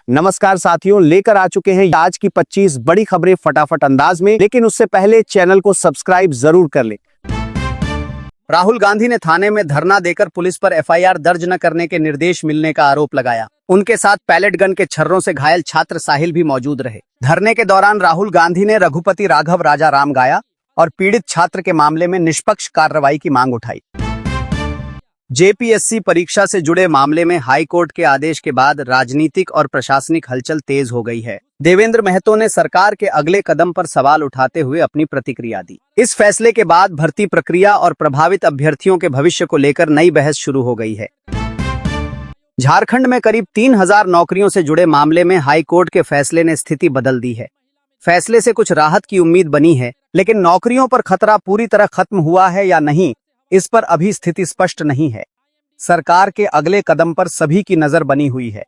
नमस्कार साथियों, लेकर आ चुके हैं आज की 25 बड़ी खबरें फटाफट अंदाज में, लेकिन उससे पहले चैनल को सब्सक्राइब जरूर कर लें। राहुल गांधी ने थाने में धरना देकर पुलिस पर एफआईआर दर्ज न करने के निर्देश मिलने का आरोप लगाया। उनके साथ पैलेट गन के छर्रों से घायल छात्र साहिल भी मौजूद रहे। धरने के दौरान राहुल गांधी ने रघुपति राघव राजा राम गाया और पीड़ित छात्र के मामले में निष्पक्ष कार्रवाई की मांग उठाई। जेपीएससी परीक्षा से जुड़े मामले में हाई कोर्ट के आदेश के बाद राजनीतिक और प्रशासनिक हलचल तेज हो गई है। देवेंद्र महतो ने सरकार के अगले कदम पर सवाल उठाते हुए अपनी प्रतिक्रिया दी। इस फैसले के बाद भर्ती प्रक्रिया और प्रभावित अभ्यर्थियों के भविष्य को लेकर नई बहस शुरू हो गई है। झारखंड में करीब 3000 नौकरियों से जुड़े मामले में हाई कोर्ट के फैसले ने स्थिति बदल दी है। फैसले से कुछ राहत की उम्मीद बनी है, लेकिन नौकरियों पर खतरा पूरी तरह खत्म हुआ है या नहीं, इस पर अभी स्थिति स्पष्ट नहीं है। सरकार के अगले कदम पर सभी की नजर बनी हुई है।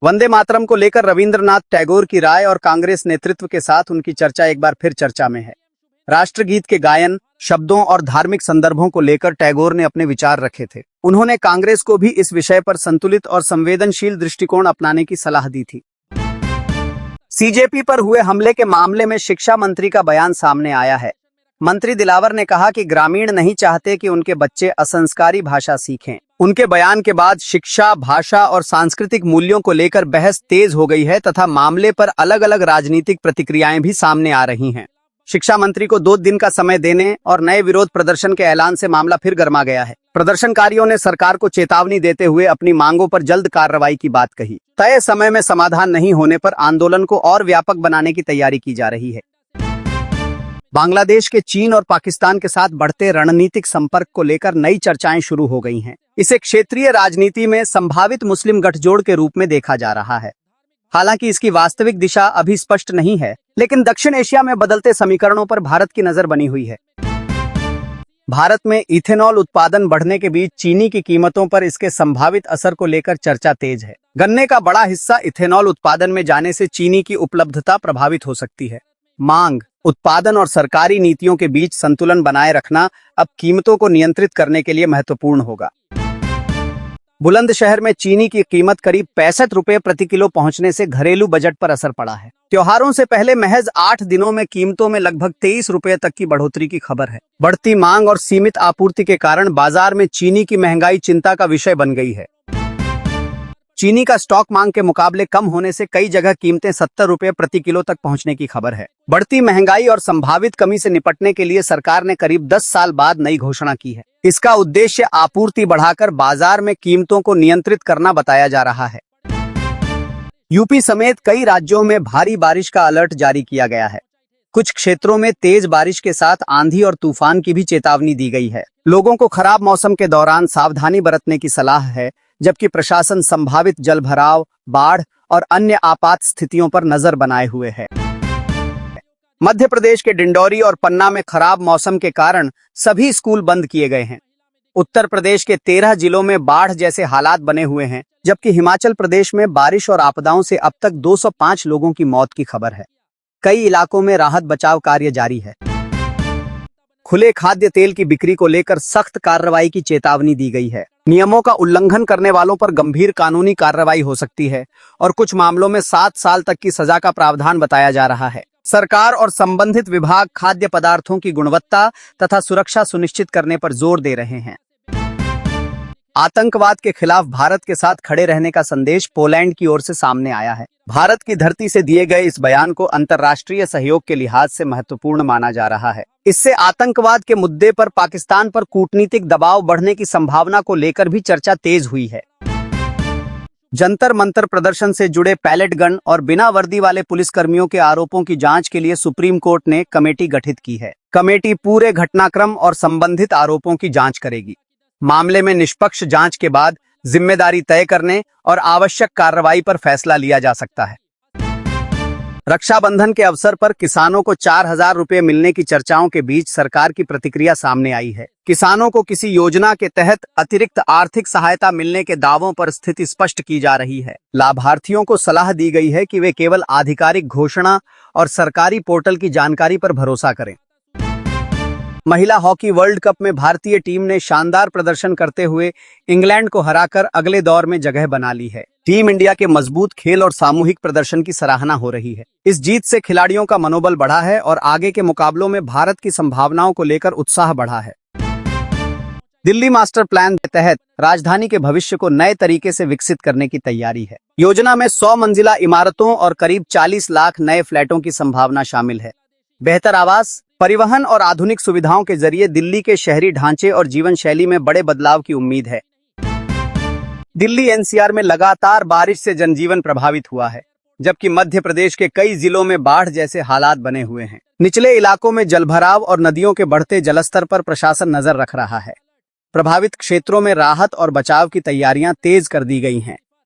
वंदे मातरम को लेकर रविंद्रनाथ टैगोर की राय और कांग्रेस नेतृत्व के साथ उनकी चर्चा एक बार फिर चर्चा में है। राष्ट्रगीत के गायन, शब्दों और धार्मिक संदर्भों को लेकर टैगोर ने अपने विचार रखे थे। उन्होंने कांग्रेस को भी इस विषय पर संतुलित और संवेदनशील दृष्टिकोण अपनाने की सलाह दी थी। सीजेपी पर हुए हमले के मामले में शिक्षा मंत्री का बयान सामने आया है। मंत्री दिलावर ने कहा कि ग्रामीण नहीं चाहते कि उनके बच्चे असंस्कारी भाषा सीखें। उनके बयान के बाद शिक्षा, भाषा और सांस्कृतिक मूल्यों को लेकर बहस तेज हो गई है तथा मामले पर अलग अलग राजनीतिक प्रतिक्रियाएं भी सामने आ रही हैं। शिक्षा मंत्री को 2 दिन का समय देने और नए विरोध प्रदर्शन के ऐलान से मामला फिर गर्मा गया है। प्रदर्शनकारियों ने सरकार को चेतावनी देते हुए अपनी मांगों पर जल्द कार्रवाई की बात कही। तय समय में समाधान नहीं होने पर आंदोलन को और व्यापक बनाने की तैयारी की जा रही है। बांग्लादेश के चीन और पाकिस्तान के साथ बढ़ते रणनीतिक संपर्क को लेकर नई चर्चाएं शुरू हो गई हैं। इसे क्षेत्रीय राजनीति में संभावित मुस्लिम गठजोड़ के रूप में देखा जा रहा है। हालांकि इसकी वास्तविक दिशा अभी स्पष्ट नहीं है, लेकिन दक्षिण एशिया में बदलते समीकरणों पर भारत की नजर बनी हुई है। भारत में इथेनॉल उत्पादन बढ़ने के बीच चीनी की कीमतों पर इसके संभावित असर को लेकर चर्चा तेज है। गन्ने का बड़ा हिस्सा इथेनॉल उत्पादन में जाने से चीनी की उपलब्धता प्रभावित हो सकती है। मांग, उत्पादन और सरकारी नीतियों के बीच संतुलन बनाए रखना अब कीमतों को नियंत्रित करने के लिए महत्वपूर्ण होगा। बुलंदशहर में चीनी की कीमत करीब 65 रुपए प्रति किलो पहुंचने से घरेलू बजट पर असर पड़ा है। त्योहारों से पहले महज 8 दिनों में कीमतों में लगभग 23 रुपए तक की बढ़ोतरी की खबर है। बढ़ती मांग और सीमित आपूर्ति के कारण बाजार में चीनी की महंगाई चिंता का विषय बन गई है। चीनी का स्टॉक मांग के मुकाबले कम होने से कई जगह कीमतें 70 रुपए प्रति किलो तक पहुंचने की खबर है। बढ़ती महंगाई और संभावित कमी से निपटने के लिए सरकार ने करीब 10 साल बाद नई घोषणा की है। इसका उद्देश्य आपूर्ति बढ़ाकर बाजार में कीमतों को नियंत्रित करना बताया जा रहा है। यूपी समेत कई राज्यों में भारी बारिश का अलर्ट जारी किया गया है। कुछ क्षेत्रों में तेज बारिश के साथ आंधी और तूफान की भी चेतावनी दी गई है। लोगों को खराब मौसम के दौरान सावधानी बरतने की सलाह है, जबकि प्रशासन संभावित जलभराव, बाढ़ और अन्य आपात स्थितियों पर नजर बनाए हुए है। मध्य प्रदेश के डिंडौरी और पन्ना में खराब मौसम के कारण सभी स्कूल बंद किए गए हैं। उत्तर प्रदेश के 13 जिलों में बाढ़ जैसे हालात बने हुए हैं, जबकि हिमाचल प्रदेश में बारिश और आपदाओं से अब तक 205 लोगों की मौत की खबर है। कई इलाकों में राहत बचाव कार्य जारी है। खुले खाद्य तेल की बिक्री को लेकर सख्त कार्रवाई की चेतावनी दी गई है। नियमों का उल्लंघन करने वालों पर गंभीर कानूनी कार्रवाई हो सकती है और कुछ मामलों में 7 साल तक की सजा का प्रावधान बताया जा रहा है। सरकार और संबंधित विभाग खाद्य पदार्थों की गुणवत्ता तथा सुरक्षा सुनिश्चित करने पर जोर दे रहे हैं। आतंकवाद के खिलाफ भारत के साथ खड़े रहने का संदेश पोलैंड की ओर से सामने आया है। भारत की धरती से दिए गए इस बयान को अंतर्राष्ट्रीय सहयोग के लिहाज से महत्वपूर्ण माना जा रहा है। इससे आतंकवाद के मुद्दे पर पाकिस्तान पर कूटनीतिक दबाव बढ़ने की संभावना को लेकर भी चर्चा तेज हुई है। जंतर मंतर प्रदर्शन से जुड़े पैलेट गन और बिना वर्दी वाले पुलिसकर्मियों के आरोपों की जांच के लिए सुप्रीम कोर्ट ने कमेटी गठित की है। कमेटी पूरे घटनाक्रम और संबंधित आरोपों की जांच करेगी। मामले में निष्पक्ष जांच के बाद जिम्मेदारी तय करने और आवश्यक कार्रवाई पर फैसला लिया जा सकता है। रक्षाबंधन के अवसर पर किसानों को 4000 रुपए मिलने की चर्चाओं के बीच सरकार की प्रतिक्रिया सामने आई है। किसानों को किसी योजना के तहत अतिरिक्त आर्थिक सहायता मिलने के दावों पर स्थिति स्पष्ट की जा रही है। लाभार्थियों को सलाह दी गई है कि वे केवल आधिकारिक घोषणा और सरकारी पोर्टल की जानकारी पर भरोसा करें। महिला हॉकी वर्ल्ड कप में भारतीय टीम ने शानदार प्रदर्शन करते हुए इंग्लैंड को हराकर अगले दौर में जगह बना ली है। टीम इंडिया के मजबूत खेल और सामूहिक प्रदर्शन की सराहना हो रही है। इस जीत से खिलाड़ियों का मनोबल बढ़ा है और आगे के मुकाबलों में भारत की संभावनाओं को लेकर उत्साह बढ़ा है। दिल्ली मास्टर प्लान के तहत राजधानी के भविष्य को नए तरीके से विकसित करने की तैयारी है। योजना में 100 मंजिला इमारतों और करीब 40 लाख नए फ्लैटों की संभावना शामिल है। बेहतर आवास, परिवहन और आधुनिक सुविधाओं के जरिए दिल्ली के शहरी ढांचे और जीवन शैली में बड़े बदलाव की उम्मीद है। दिल्ली एनसीआर में लगातार बारिश से जनजीवन प्रभावित हुआ है, जबकि मध्य प्रदेश के कई जिलों में बाढ़ जैसे हालात बने हुए हैं। निचले इलाकों में जलभराव और नदियों के बढ़ते जलस्तर पर प्रशासन नजर रख रहा है। प्रभावित क्षेत्रों में राहत और बचाव की तैयारियां तेज कर दी गई हैं।